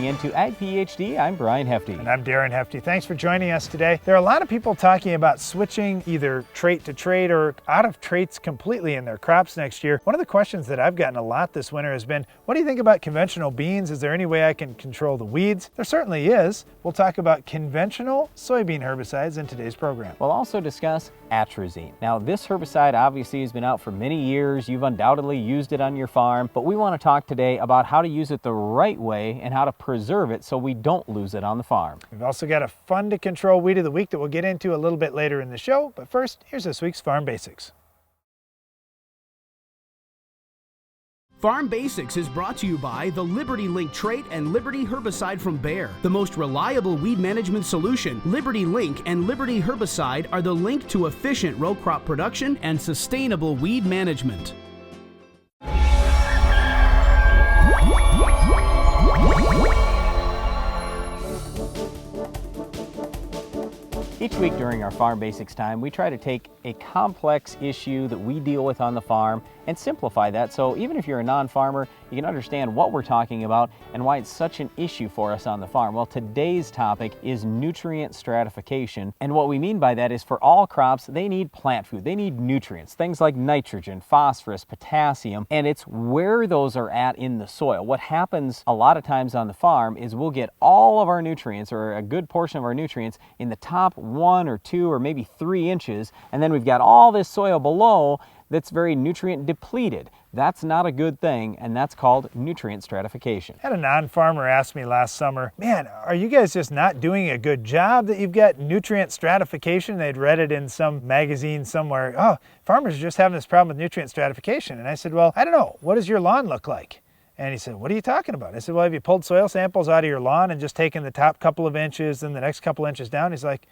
into Ag PhD. I'm Brian Hefty. And I'm Darren Hefty. Thanks for joining us today. There are a lot of people talking about switching either trait to trait or out of traits completely in their crops next year. One of the questions that I've gotten a lot this winter has been, what do you think about conventional beans? Is there any way I can control the weeds? There certainly is. We'll talk about conventional soybean herbicides in today's program. We'll also discuss atrazine. Now, this herbicide obviously has been out for many years. You've undoubtedly used it on your farm, but we want to talk today about how to use it the right way and how to preserve it so we don't lose it on the farm. We've also got a fun to control weed of the week that we'll get into a little bit later in the show, but first, here's this week's Farm Basics. Farm Basics is brought to you by the Liberty Link trait and Liberty herbicide from Bayer. The most reliable weed management solution, Liberty Link and Liberty herbicide are the link to efficient row crop production and sustainable weed management. Each week during our Farm Basics time, we try to take a complex issue that we deal with on the farm and simplify that so even if you're a non-farmer, you can understand what we're talking about and why it's such an issue for us on the farm. Well, today's topic is nutrient stratification, and what we mean by that is for all crops, they need plant food, they need nutrients, things like nitrogen, phosphorus, potassium, and it's where those are at in the soil. What happens a lot of times on the farm is we'll get all of our nutrients, or a good portion of our nutrients, in the top 1 or 2 or maybe 3 inches, and then we've got all this soil below that's very nutrient depleted. That's not a good thing, and that's called nutrient stratification. I had a non-farmer ask me last summer, man, are you guys just not doing a good job that you've got nutrient stratification? They'd read it in some magazine somewhere. Oh, farmers are just having this problem with nutrient stratification. And I said, well, I don't know. What does your lawn look like? And he said, what are you talking about? I said, well, have you pulled soil samples out of your lawn and just taken the top couple of inches and the next couple inches down? He's like,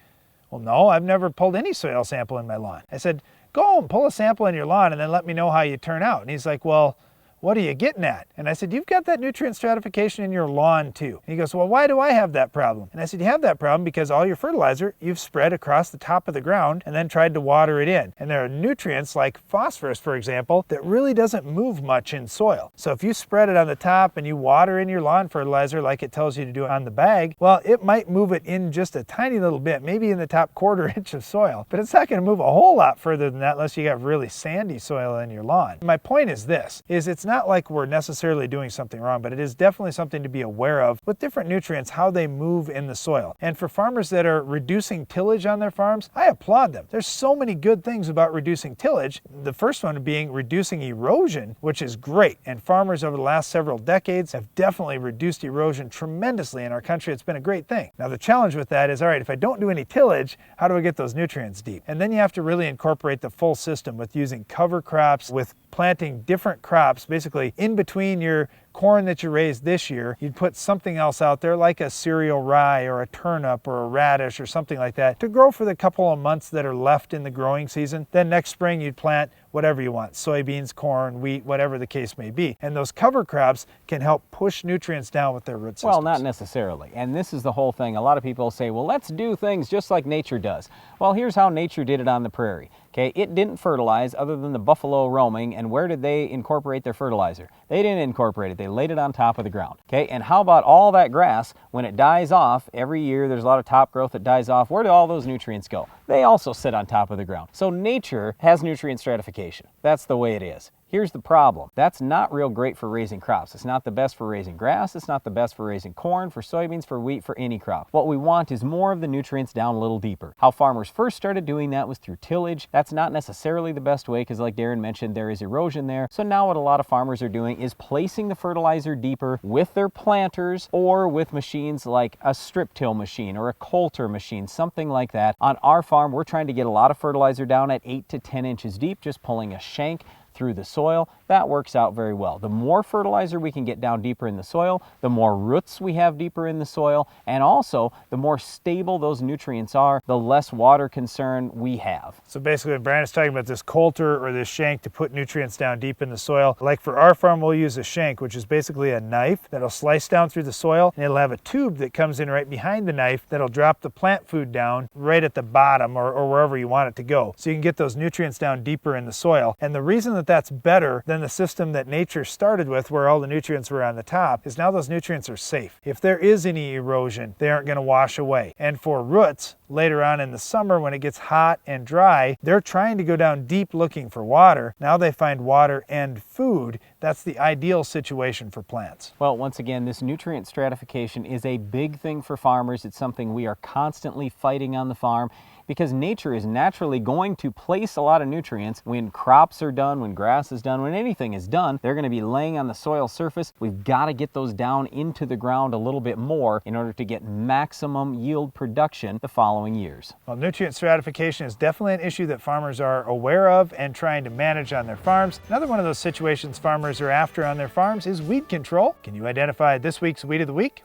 well, no, I've never pulled any soil sample in my lawn. I said, go home, pull a sample in your lawn and then let me know how you turn out. And he's like, well, what are you getting at? And I said, you've got that nutrient stratification in your lawn too. And he goes, well, why do I have that problem? And I said, you have that problem because all your fertilizer you've spread across the top of the ground and then tried to water it in. And there are nutrients like phosphorus, for example, that really doesn't move much in soil. So if you spread it on the top and you water in your lawn fertilizer like it tells you to do on the bag, well, it might move it in just a tiny little bit, maybe in the top 1/4 inch of soil, but it's not going to move a whole lot further than that unless you got really sandy soil in your lawn. My point is this, it's not like we're necessarily doing something wrong, but it is definitely something to be aware of with different nutrients, how they move in the soil. And for farmers that are reducing tillage on their farms, I applaud them. There's so many good things about reducing tillage. The first one being reducing erosion, which is great. And farmers over the last several decades have definitely reduced erosion tremendously in our country. It's been a great thing. Now the challenge with that is, all right, if I don't do any tillage, how do I get those nutrients deep? And then you have to really incorporate the full system with using cover crops, with planting different crops, basically in between your corn that you raised this year, you'd put something else out there like a cereal rye or a turnip or a radish or something like that to grow for the couple of months that are left in the growing season. Then next spring you'd plant whatever you want, soybeans, corn, wheat, whatever the case may be. And those cover crops can help push nutrients down with their root systems. Well, not necessarily. And this is the whole thing. A lot of people say, well, let's do things just like nature does. Well, here's how nature did it on the prairie. Okay, it didn't fertilize other than the buffalo roaming, and where did they incorporate their fertilizer? They didn't incorporate it, they laid it on top of the ground. Okay, and how about all that grass, when it dies off, every year there's a lot of top growth that dies off, where do all those nutrients go? They also sit on top of the ground. So nature has nutrient stratification. That's the way it is. Here's the problem. That's not real great for raising crops. It's not the best for raising grass. It's not the best for raising corn, for soybeans, for wheat, for any crop. What we want is more of the nutrients down a little deeper. How farmers first started doing that was through tillage. That's not necessarily the best way because, like Darren mentioned, there is erosion there. So now what a lot of farmers are doing is placing the fertilizer deeper with their planters or with machines like a strip till machine or a coulter machine, something like that. On our farm, we're trying to get a lot of fertilizer down at 8 to 10 inches deep, just pulling a shank through the soil. That works out very well. The more fertilizer we can get down deeper in the soil, the more roots we have deeper in the soil, and also the more stable those nutrients are, the less water concern we have. So basically when Brian is talking about this coulter or this shank to put nutrients down deep in the soil, like for our farm we'll use a shank, which is basically a knife that'll slice down through the soil, and it'll have a tube that comes in right behind the knife that'll drop the plant food down right at the bottom or wherever you want it to go. So you can get those nutrients down deeper in the soil. And the reason that that that's better than the system that nature started with, where all the nutrients were on the top, is now those nutrients are safe. If there is any erosion, they aren't going to wash away. And for roots, later on in the summer when it gets hot and dry, they're trying to go down deep looking for water. Now they find water and food. That's the ideal situation for plants. Well, once again, this nutrient stratification is a big thing for farmers. It's something we are constantly fighting on the farm, because nature is naturally going to place a lot of nutrients when crops are done, when grass is done, when anything is done. They're going to be laying on the soil surface. We've got to get those down into the ground a little bit more in order to get maximum yield production the following years. Well, nutrient stratification is definitely an issue that farmers are aware of and trying to manage on their farms. Another one of those situations farmers are after on their farms is weed control. Can you identify this week's weed of the week?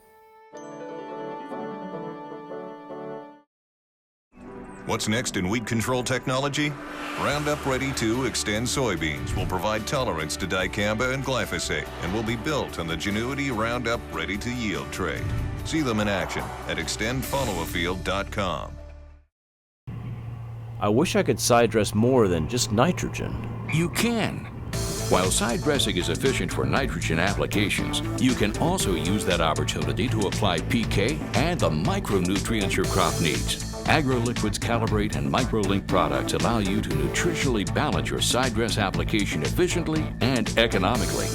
What's next in weed control technology? Roundup Ready 2 Extend soybeans will provide tolerance to dicamba and glyphosate and will be built on the Genuity Roundup Ready to Yield trait. See them in action at extendfollowafield.com. I wish I could side dress more than just nitrogen. You can. While side dressing is efficient for nitrogen applications, you can also use that opportunity to apply PK and the micronutrients your crop needs. AgroLiquid's Calibrate and MicroLink products allow you to nutritionally balance your side dress application efficiently and economically.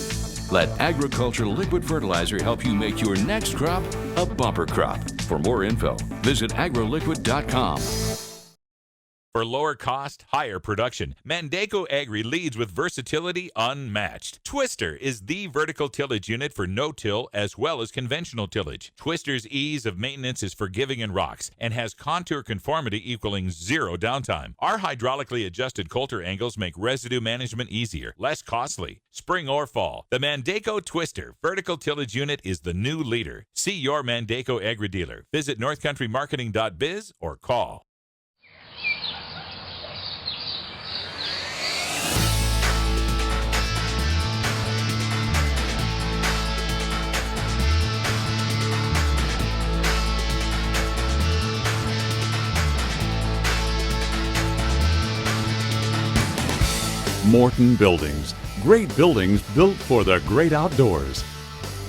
Let agricultural liquid fertilizer help you make your next crop a bumper crop. For more info, visit agroliquid.com. For lower cost, higher production, Mandaco Agri leads with versatility unmatched. Twister is the vertical tillage unit for no-till as well as conventional tillage. Twister's ease of maintenance is forgiving and rocks and has contour conformity equaling zero downtime. Our hydraulically adjusted coulter angles make residue management easier, less costly. Spring or fall, the Mandaco Twister vertical tillage unit is the new leader. See your Mandaco Agri dealer. Visit northcountrymarketing.biz or call. Morton Buildings. Great buildings built for the great outdoors.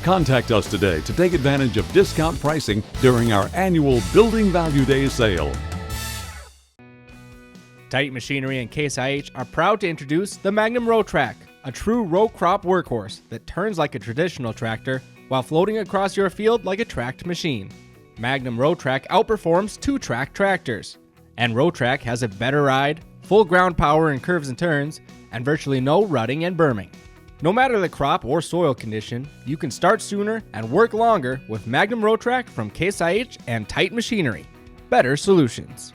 Contact us today to take advantage of discount pricing during our annual Building Value Day sale. Titan Machinery and Case IH are proud to introduce the Magnum Row Track, a true row crop workhorse that turns like a traditional tractor while floating across your field like a tracked machine. Magnum Row Track outperforms two-track tractors, and Row Track has a better ride, full ground power in curves and turns, and virtually no rutting and berming. No matter the crop or soil condition, you can start sooner and work longer with Magnum Row Track from Case IH and Titan Machinery. Better solutions.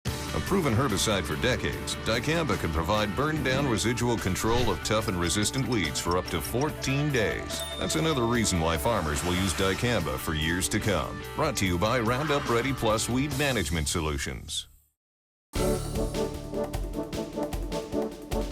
A proven herbicide for decades, dicamba can provide burn-down residual control of tough and resistant weeds for up to 14 days. That's another reason why farmers will use dicamba for years to come. Brought to you by Roundup Ready Plus Weed Management Solutions.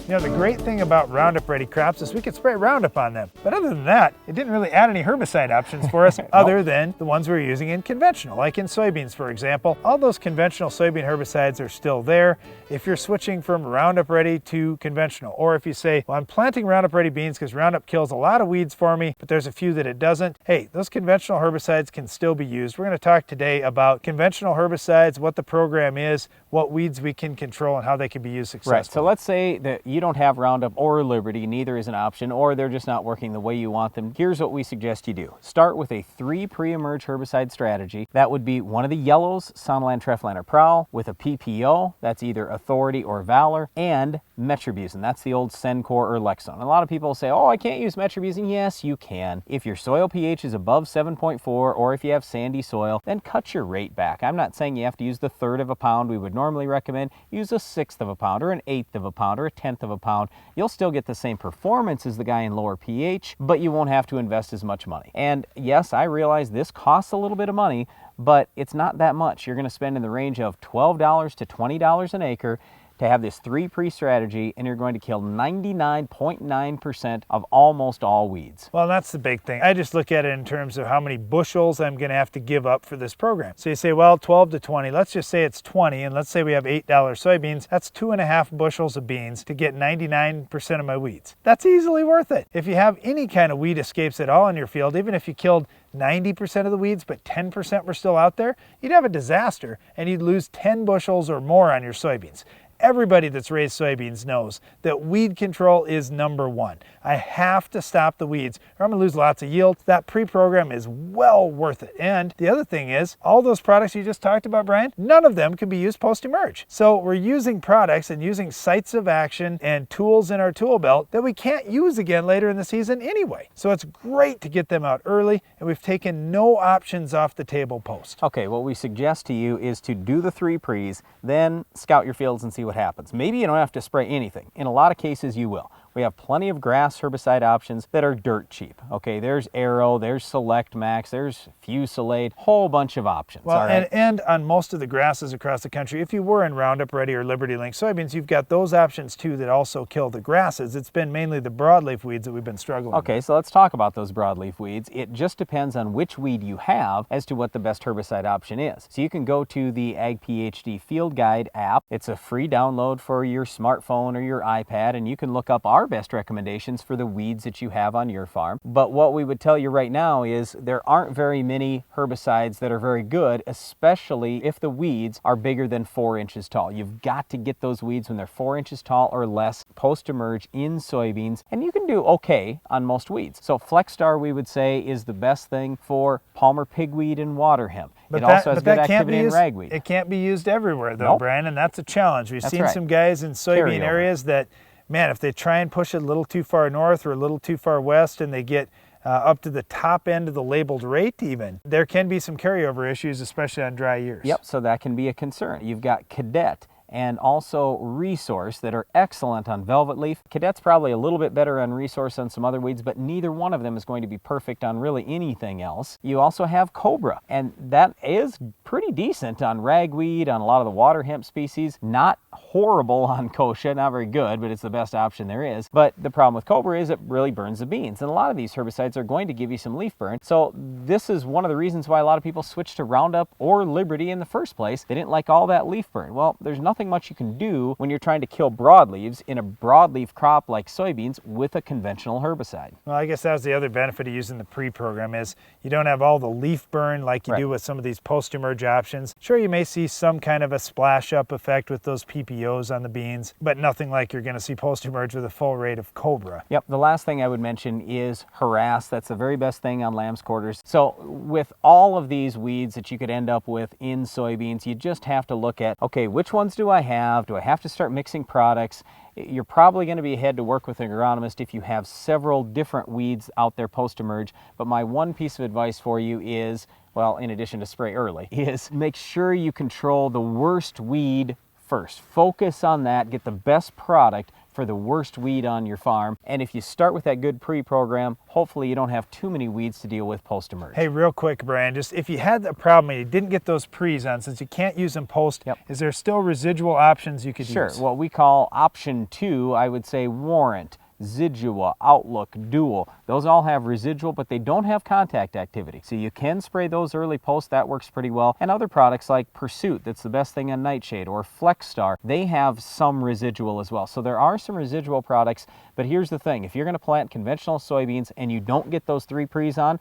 You know, the great thing about Roundup Ready crops is we could spray Roundup on them. But other than that, it didn't really add any herbicide options for us other than the ones we're using in conventional, like in soybeans, for example. All those conventional soybean herbicides are still there. If you're switching from Roundup Ready to conventional, or if you say, well, I'm planting Roundup Ready beans because Roundup kills a lot of weeds for me, but there's a few that it doesn't, hey, those conventional herbicides can still be used. We're going to talk today about conventional herbicides, what the program is, what weeds we can control, and how they can be used successfully. Right, so let's say that you don't have Roundup or Liberty, neither is an option, or they're just not working the way you want them. Here's what we suggest you do. Start with a 3 pre-emerge herbicide strategy. That would be one of the yellows, Sonalan, Treflan, or Prowl, with a PPO, that's either Authority or Valor, and Metribuzin, that's the old Sencor or Lexone. A lot of people say, oh, I can't use Metribuzin. Yes, you can. If your soil pH is above 7.4, or if you have sandy soil, then cut your rate back. I'm not saying you have to use the 1/3 of a pound. We would normally recommend use a 1/6 of a pound, or an 1/8 of a pound, or a 1/10 of a pound. You'll still get the same performance as the guy in lower pH, but you won't have to invest as much money. And yes, I realize this costs a little bit of money, but it's not that much. You're going to spend in the range of $12 to $20 an acre to have this 3-pre strategy, and you're going to kill 99.9% of almost all weeds. Well, that's the big thing. I just look at it in terms of how many bushels I'm going to have to give up for this program. So you say, well, 12 to 20. Let's just say it's 20, and let's say we have $8 soybeans. That's 2.5 bushels of beans to get 99% of my weeds. That's easily worth it. If you have any kind of weed escapes at all in your field, even if you killed 90% of the weeds, but 10% were still out there, you'd have a disaster and you'd lose 10 bushels or more on your soybeans. Everybody that's raised soybeans knows that weed control is number one. I have to stop the weeds or I'm gonna lose lots of yield. That pre-program is well worth it. And the other thing is, all those products you just talked about, Brian, none of them can be used post-emerge. So we're using products and using sites of action and tools in our tool belt that we can't use again later in the season anyway. So it's great to get them out early, and we've taken no options off the table post. Okay, what we suggest to you is to do the 3 pre's, then scout your fields and see what happens. Maybe you don't have to spray anything. In a lot of cases, you will. We have plenty of grass herbicide options that are dirt cheap. Okay, there's Arrow, there's Select Max, there's Fusilade, whole bunch of options. Well, all right? and on most of the grasses across the country, if you were in Roundup Ready or Liberty Link soybeans, you've got those options too that also kill the grasses. It's been mainly the broadleaf weeds that we've been struggling with. Okay, so let's talk about those broadleaf weeds. It just depends on which weed you have as to what the best herbicide option is. So you can go to the Ag PhD Field Guide app. It's a free download for your smartphone or your iPad, and you can look up our best recommendations for the weeds that you have on your farm. But what we would tell you right now is there aren't very many herbicides that are very good, especially if the weeds are bigger than 4 inches tall. You've got to get those weeds when they're 4 inches tall or less post-emerge in soybeans, and you can do okay on most weeds. So Flexstar, we would say, is the best thing for Palmer pigweed and water hemp. It also has good activity in ragweed. It can't be used everywhere though, Nope. Brian, and that's a challenge. We've seen right. some guys in soybean Carryover. areas that, man, if they try and push it a little too far north or a little too far west and they get up to the top end of the labeled rate even, there can be some carryover issues, especially on dry years. Yep, so that can be a concern. You've got Cadet and also Resource that are excellent on velvet leaf. Cadet's probably a little bit better on Resource than some other weeds, but neither one of them is going to be perfect on really anything else. You also have Cobra, and that is pretty decent on ragweed, on a lot of the water hemp species. Not horrible on kochia, not very good, but it's the best option there is. But the problem with Cobra is it really burns the beans, and a lot of these herbicides are going to give you some leaf burn. So this is one of the reasons why a lot of people switch to Roundup or Liberty in the first place. They didn't like all that leaf burn. Well, there's nothing much you can do when you're trying to kill broadleaves in a broadleaf crop like soybeans with a conventional herbicide. Well, I guess that was the other benefit of using the pre-program is you don't have all the leaf burn like you do with some of these post-emerge options. Sure, you may see some kind of a splash-up effect with those PPOs on the beans, but nothing like you're going to see post-emerge with a full rate of Cobra. Yep, the last thing I would mention is Harass. That's the very best thing on lamb's quarters. So with all of these weeds that you could end up with in soybeans, you just have to look at, okay, which ones do I have? Do I have to start mixing products? You're probably going to be ahead to work with an agronomist if you have several different weeds out there post-emerge. But my one piece of advice for you is, well, in addition to spray early, is make sure you control the worst weed first. Focus on that, get the best product for the worst weed on your farm. And if you start with that good pre-program, hopefully you don't have too many weeds to deal with post-emerge. Hey, real quick, Brian, just if you had a problem and you didn't get those pre's on, since you can't use them post, is there still residual options you could use? Sure, what we call option 2, I would say Warrant, Zidua, Outlook, Dual. Those all have residual, but they don't have contact activity. So you can spray those early post, that works pretty well. And other products like Pursuit, that's the best thing on Nightshade, or Flexstar, they have some residual as well. So there are some residual products, but here's the thing. If you're gonna plant conventional soybeans and you don't get those 3 pre's on,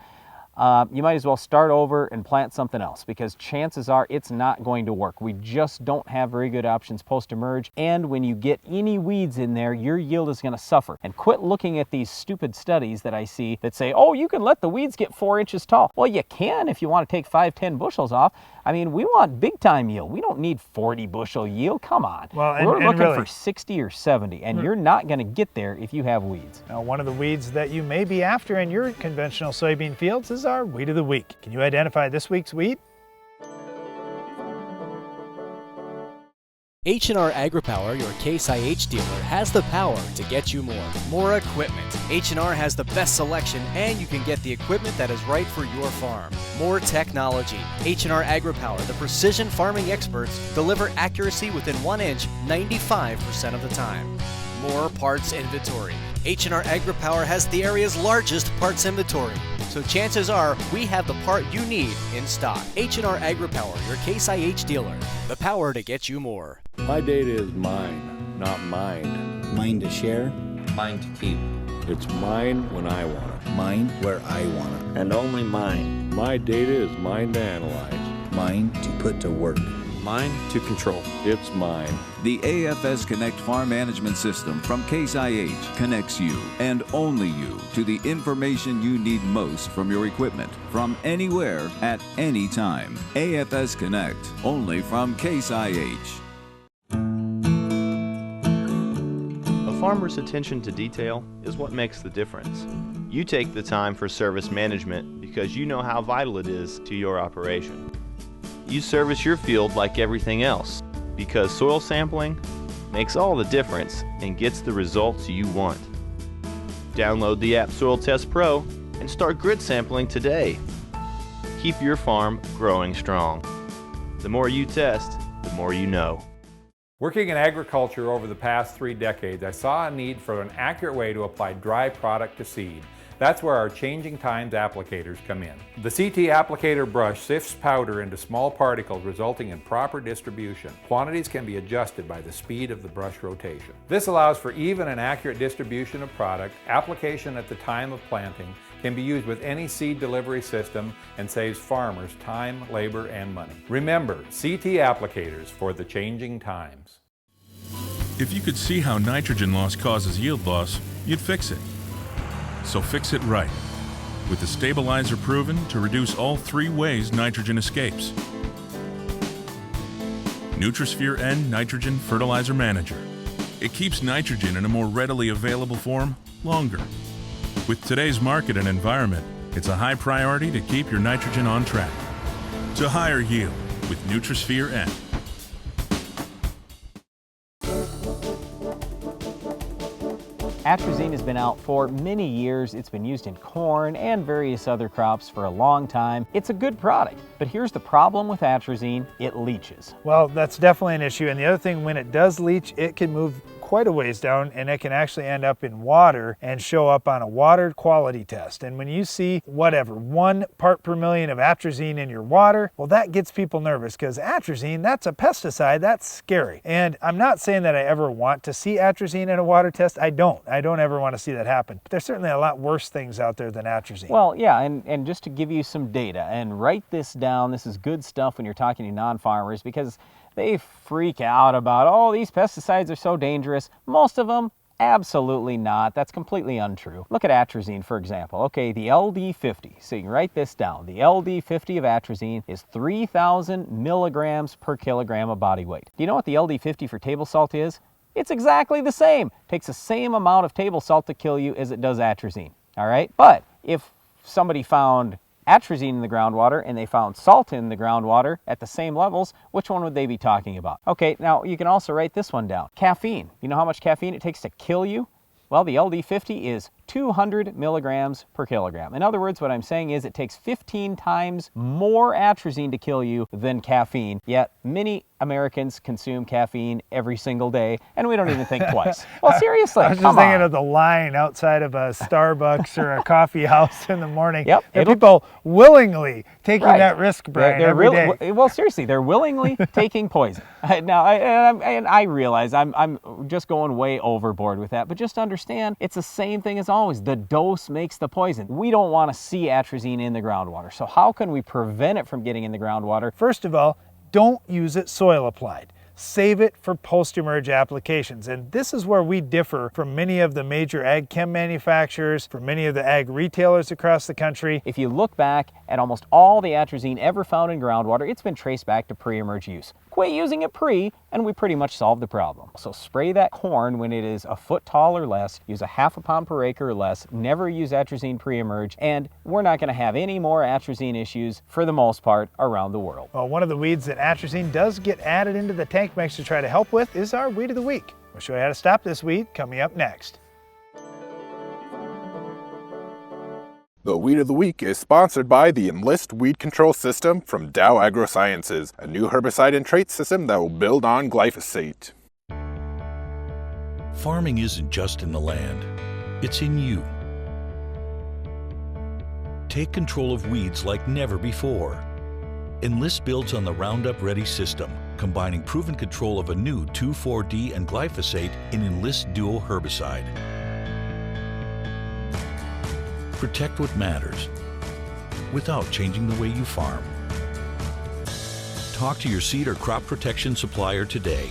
you might as well start over and plant something else, because chances are it's not going to work. We just don't have very good options post-emerge, and when you get any weeds in there, your yield is going to suffer. And quit looking at these stupid studies that I see that say, oh, you can let the weeds get 4 inches tall. Well, you can if you want to take 5-10 bushels off. I mean, we want big time yield. We don't need 40 bushel yield. Come on. Well, we're looking really, for 60 or 70, and you're not going to get there if you have weeds. Now, one of the weeds that you may be after in your conventional soybean fields is our Weed of the Week. Can you identify this week's weed? H&R AgriPower, your Case IH dealer, has the power to get you more. More equipment. H&R has the best selection, and you can get the equipment that is right for your farm. More technology. H&R AgriPower, the precision farming experts, deliver accuracy within 1 inch 95% of the time. More parts inventory. H&R AgriPower has the area's largest parts inventory, so chances are we have the part you need in stock. H&R AgriPower, your Case IH dealer. The power to get you more. My data is mine, not mined. Mine to share, Mine to keep. It's mine when I want it. mine where I want it, And only mine. My data is mine to analyze. mine to put to work. Mine to control. It's mine. The AFS Connect Farm Management System from Case IH connects you, and only you, to the information you need most from your equipment, from anywhere, at any time. AFS Connect, only from Case IH. A farmer's attention to detail is what makes the difference. You take the time for service management because you know how vital it is to your operation. You service your field like everything else because soil sampling makes all the difference and gets the results you want. Download the app Soil Test Pro and start grid sampling today. Keep your farm growing strong. The more you test, the more you know. Working in agriculture over the past 3 decades, I saw a need for an accurate way to apply dry product to seed. That's where our Changing Times applicators come in. The CT applicator brush sifts powder into small particles, resulting in proper distribution. Quantities can be adjusted by the speed of the brush rotation. This allows for even and accurate distribution of product. Application at the time of planting can be used with any seed delivery system and saves farmers time, labor, and money. Remember, CT applicators for the changing times. If you could see how nitrogen loss causes yield loss, you'd fix it. So fix it right, with the stabilizer proven to reduce all 3 ways nitrogen escapes. Nutrisphere N Nitrogen Fertilizer Manager. It keeps nitrogen in a more readily available form longer. With today's market and environment, it's a high priority to keep your nitrogen on track. To higher yield with Nutrisphere N. Atrazine has been out for many years. It's been used in corn and various other crops for a long time. It's a good product, but here's the problem with atrazine: it leaches. Well, that's definitely an issue. And the other thing, when it does leach, it can move quite a ways down, and it can actually end up in water and show up on a water quality test. And when you see whatever, 1 part per million of atrazine in your water, well, that gets people nervous, because atrazine, that's a pesticide. That's scary. And I'm not saying that I ever want to see atrazine in a water test. I don't ever want to see that happen. But there's certainly a lot worse things out there than atrazine. Well, yeah, and just to give you some data, and write this down, this is good stuff when you're talking to non-farmers, because they freak out about, oh, these pesticides are so dangerous. Most of them, absolutely not. That's completely untrue. Look at atrazine, for example. Okay, the LD50, so you can write this down. The LD50 of atrazine is 3,000 milligrams per kilogram of body weight. Do you know what the LD50 for table salt is? It's exactly the same. It takes the same amount of table salt to kill you as it does atrazine, all right? But if somebody found atrazine in the groundwater and they found salt in the groundwater at the same levels, which one would they be talking about? Okay, now you can also write this one down. Caffeine. You know how much caffeine it takes to kill you? Well, the LD50 is 200 milligrams per kilogram. In other words, what I'm saying is it takes 15 times more atrazine to kill you than caffeine, yet many Americans consume caffeine every single day, and we don't even think twice. Well, seriously, I was just thinking of the line outside of a Starbucks or a coffee house in the morning. Yep. And people willingly taking that risk, Brian, every day. Well, seriously, they're willingly taking poison. Now, I realize I'm just going way overboard with that, but just understand, it's the same thing as always. The dose makes the poison. We don't want to see atrazine in the groundwater. So how can we prevent it from getting in the groundwater? First of all, don't use it soil applied. Save it for post-emerge applications. And this is where we differ from many of the major ag chem manufacturers, from many of the ag retailers across the country. If you look back at almost all the atrazine ever found in groundwater, it's been traced back to pre-emerge use. quit using it pre, and we pretty much solve the problem. So spray that corn when it is a foot tall or less, use a half a pound per acre or less, never use atrazine pre-emerge, and we're not going to have any more atrazine issues for the most part around the world. Well, one of the weeds that atrazine does get added into the tank mix to try to help with is our weed of the week. We'll show you how to stop this weed coming up next. The Weed of the Week is sponsored by the Enlist Weed Control System from Dow AgroSciences, a new herbicide and trait system that will build on glyphosate. Farming isn't just in the land, it's in you. Take control of weeds like never before. Enlist builds on the Roundup Ready system, combining proven control of a new 2,4-D and glyphosate in Enlist Duo herbicide. Protect what matters without changing the way you farm. Talk to your seed or crop protection supplier today.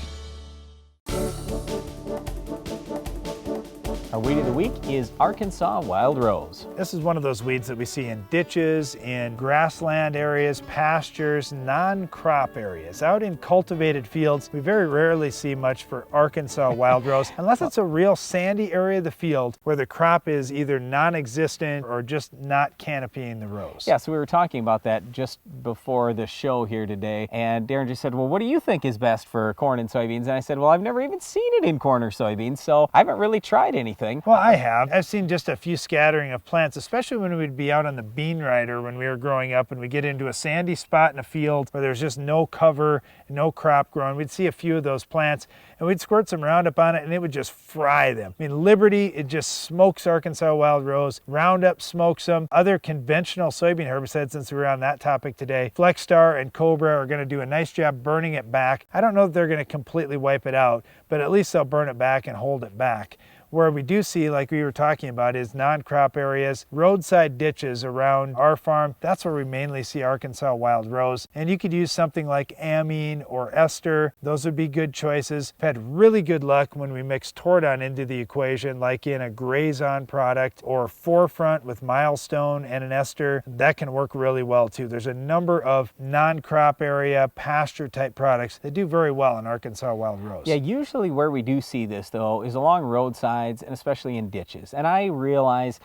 Our weed of the week is Arkansas Wild Rose. This is one of those weeds that we see in ditches, in grassland areas, pastures, non-crop areas. Out in cultivated fields, we very rarely see much for Arkansas Wild Rose, unless it's a real sandy area of the field where the crop is either non-existent or just not canopying the rows. Yeah, so we were talking about that just before the show here today, and Darren just said, well, what do you think is best for corn and soybeans? And I said, well, I've never even seen it in corn or soybeans, so I haven't really tried anything. Well, I have. I've seen just a few scattering of plants, especially when we'd be out on the bean rider when we were growing up and we get into a sandy spot in a field where there's just no cover, no crop growing. We'd see a few of those plants and we'd squirt some Roundup on it and it would just fry them. I mean, Liberty, it just smokes Arkansas Wild Rose. Roundup smokes them. Other conventional soybean herbicides, since we're on that topic today, Flex Star and Cobra are going to do a nice job burning it back. I don't know that they're going to completely wipe it out, but at least they'll burn it back and hold it back. Where we do see, like we were talking about, is non-crop areas, roadside ditches around our farm. That's where we mainly see Arkansas Wild Rose. And you could use something like amine or ester. Those would be good choices. I've had really good luck when we mix Tordon into the equation, like in a Grazon product or Forefront with Milestone and an ester. That can work really well too. There's a number of non-crop area, pasture type products that do very well in Arkansas Wild Rose. Yeah, usually where we do see this though is along roadsides and especially in ditches. And I realize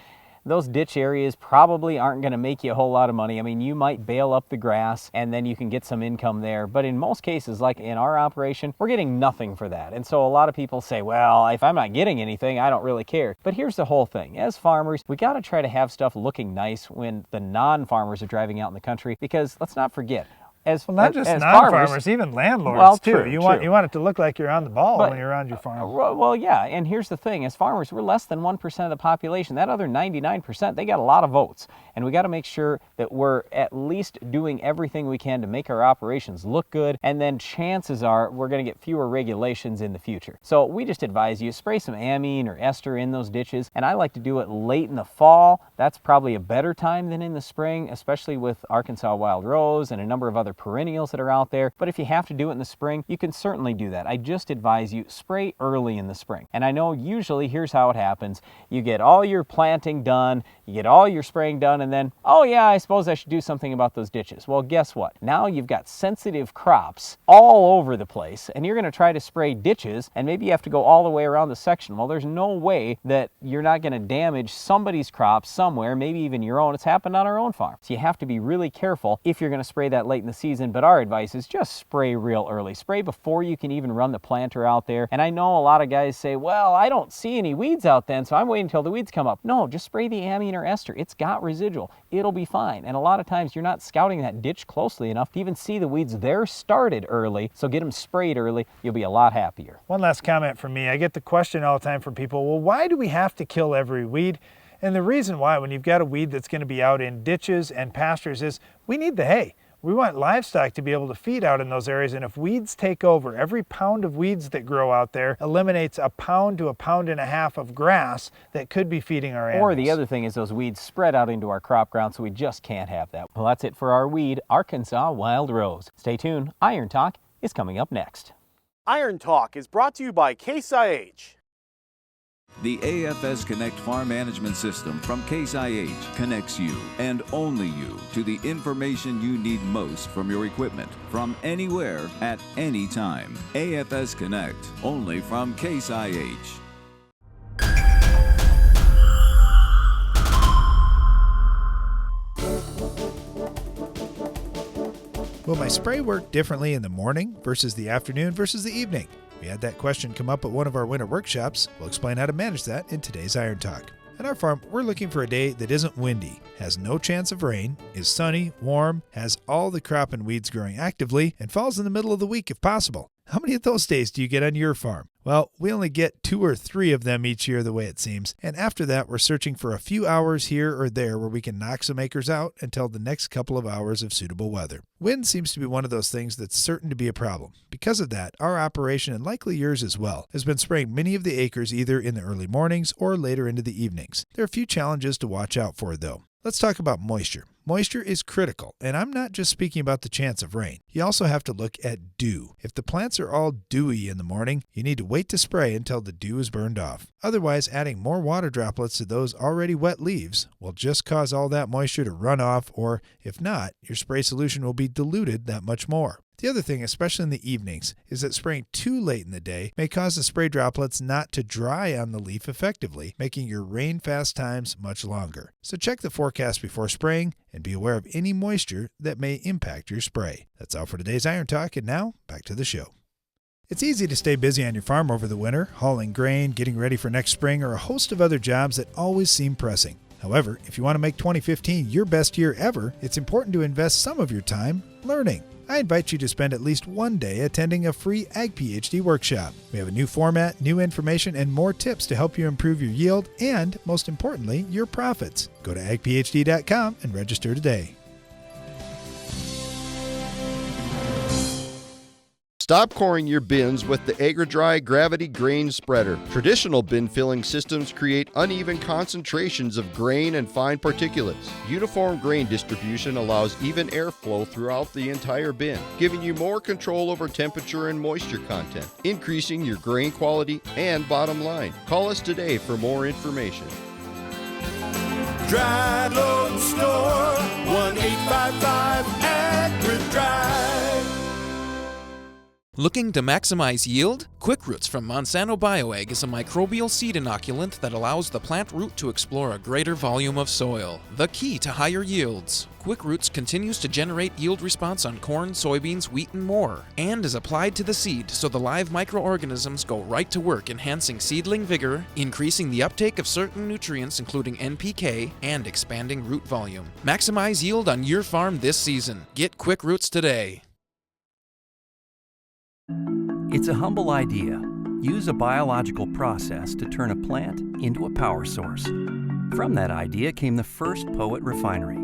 those ditch areas probably aren't going to make you a whole lot of money. I mean, you might bale up the grass and then you can get some income there. But in most cases, like in our operation, we're getting nothing for that. And so a lot of people say, well, if I'm not getting anything, I don't really care. But here's the whole thing. As farmers, we got to try to have stuff looking nice when the non-farmers are driving out in the country, because let's not forget, not just non-farmers, even landlords too. You want it to look like you're on the ball when you're around your farm. Well, yeah, and here's the thing. As farmers, we're less than 1% of the population. That other 99%, they got a lot of votes. And we got to make sure that we're at least doing everything we can to make our operations look good. And then chances are we're going to get fewer regulations in the future. So we just advise you spray some amine or ester in those ditches. And I like to do it late in the fall. That's probably a better time than in the spring, especially with Arkansas Wild Rose and a number of other perennials that are out there. But if you have to do it in the spring, you can certainly do that. I just advise you spray early in the spring. And I know usually here's how it happens. You get all your planting done, you get all your spraying done, and then, oh yeah, I suppose I should do something about those ditches. Well, guess what? Now you've got sensitive crops all over the place, and you're going to try to spray ditches, and maybe you have to go all the way around the section. Well, there's no way that you're not going to damage somebody's crops somewhere, maybe even your own. It's happened on our own farm. So you have to be really careful if you're going to spray that late in the season. But our advice is just spray real early. Spray before you can even run the planter out there. And I know a lot of guys say, well, I don't see any weeds out then, so I'm waiting until the weeds come up. No, just spray the amine or ester. It's got residual. It'll be fine. And a lot of times you're not scouting that ditch closely enough to even see the weeds. They're started early, so get them sprayed early. You'll be a lot happier. One last comment from me. I get the question all the time from people, well, why do we have to kill every weed? And the reason why, when you've got a weed that's going to be out in ditches and pastures, is we need the hay. We want livestock to be able to feed out in those areas, and if weeds take over, every pound of weeds that grow out there eliminates a pound to a pound and a half of grass that could be feeding our animals. Or the other thing is those weeds spread out into our crop ground, so we just can't have that. Well, that's it for our weed, Arkansas Wild Rose. Stay tuned. Iron Talk is coming up next. Iron Talk is brought to you by Case IH. The AFS Connect Farm Management System from Case IH connects you, and only you, to the information you need most from your equipment, from anywhere, at any time. AFS Connect, only from Case IH. Will my spray work differently in the morning versus the afternoon versus the evening? We had that question come up at one of our winter workshops. We'll explain how to manage that in today's Iron Talk. At our farm, we're looking for a day that isn't windy, has no chance of rain, is sunny, warm, has all the crop and weeds growing actively, and falls in the middle of the week if possible. How many of those days do you get on your farm? Well, we only get 2 or 3 of them each year the way it seems, and after that we're searching for a few hours here or there where we can knock some acres out until the next couple of hours of suitable weather. Wind seems to be one of those things that's certain to be a problem. Because of that, our operation, and likely yours as well, has been spraying many of the acres either in the early mornings or later into the evenings. There are a few challenges to watch out for though. Let's talk about moisture. Moisture is critical, and I'm not just speaking about the chance of rain. You also have to look at dew. If the plants are all dewy in the morning, you need to wait to spray until the dew is burned off. Otherwise, adding more water droplets to those already wet leaves will just cause all that moisture to run off, or if not, your spray solution will be diluted that much more. The other thing, especially in the evenings, is that spraying too late in the day may cause the spray droplets not to dry on the leaf effectively, making your rain-fast times much longer. So check the forecast before spraying and be aware of any moisture that may impact your spray. That's all for today's Iron Talk, and now back to the show. It's easy to stay busy on your farm over the winter, hauling grain, getting ready for next spring, or a host of other jobs that always seem pressing. However, if you want to make 2015 your best year ever, it's important to invest some of your time learning. I invite you to spend at least one day attending a free Ag PhD workshop. We have a new format, new information, and more tips to help you improve your yield and, most importantly, your profits. Go to agphd.com and register today. Stop coring your bins with the AgriDry Gravity Grain Spreader. Traditional bin filling systems create uneven concentrations of grain and fine particulates. Uniform grain distribution allows even airflow throughout the entire bin, giving you more control over temperature and moisture content, increasing your grain quality and bottom line. Call us today for more information. Dry Load Store, 1-855 AgriDry. Looking to maximize yield? Quick Roots from Monsanto Bioag is a microbial seed inoculant that allows the plant root to explore a greater volume of soil, the key to higher yields. Quick Roots continues to generate yield response on corn, soybeans, wheat, and more, and is applied to the seed so the live microorganisms go right to work enhancing seedling vigor, increasing the uptake of certain nutrients including NPK, and expanding root volume. Maximize yield on your farm this season. Get Quick Roots today. It's a humble idea. Use a biological process to turn a plant into a power source. From that idea came the first Poet refinery.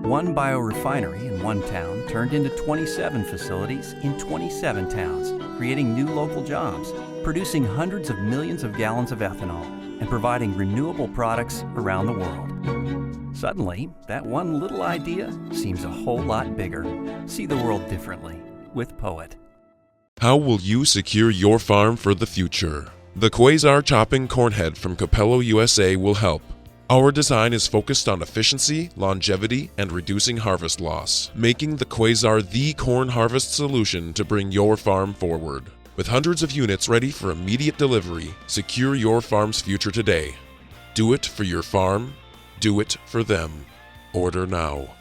One biorefinery in one town turned into 27 facilities in 27 towns, creating new local jobs, producing hundreds of millions of gallons of ethanol, and providing renewable products around the world. Suddenly, that one little idea seems a whole lot bigger. See the world differently with Poet. How will you secure your farm for the future? The Quasar Chopping Cornhead from Capello USA will help. Our design is focused on efficiency, longevity, and reducing harvest loss, making the Quasar the corn harvest solution to bring your farm forward. With hundreds of units ready for immediate delivery, secure your farm's future today. Do it for your farm. Do it for them. Order now.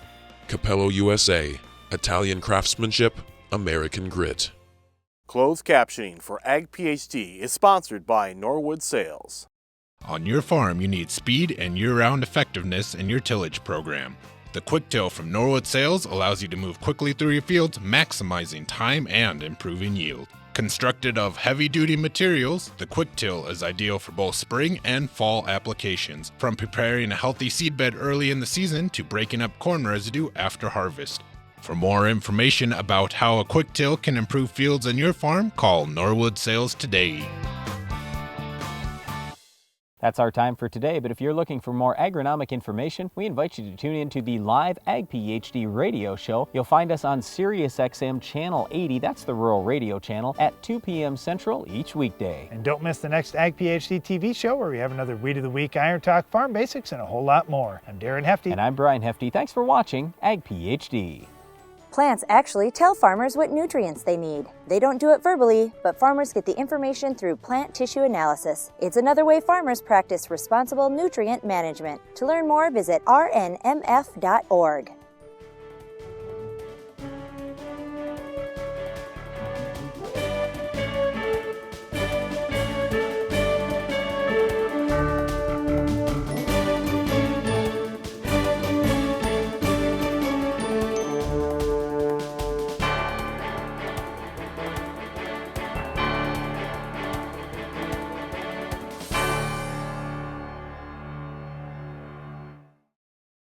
Capello USA. Italian craftsmanship, American grit. Closed captioning for Ag PhD is sponsored by Norwood Sales. On your farm, you need speed and year-round effectiveness in your tillage program. The Quick Till from Norwood Sales allows you to move quickly through your fields, maximizing time and improving yield. Constructed of heavy-duty materials, the Quick Till is ideal for both spring and fall applications, from preparing a healthy seedbed early in the season to breaking up corn residue after harvest. For more information about how a Quick Till can improve fields on your farm, call Norwood Sales today. That's our time for today, but if you're looking for more agronomic information, we invite you to tune in to the live Ag PhD radio show. You'll find us on Sirius XM Channel 80, that's the rural radio channel, at 2 p.m. Central each weekday. And don't miss the next Ag PhD TV show where we have another Weed of the Week, Iron Talk, Farm Basics, and a whole lot more. I'm Darren Hefty. And I'm Brian Hefty. Thanks for watching Ag PhD. Plants actually tell farmers what nutrients they need. They don't do it verbally, but farmers get the information through plant tissue analysis. It's another way farmers practice responsible nutrient management. To learn more, visit rnmf.org.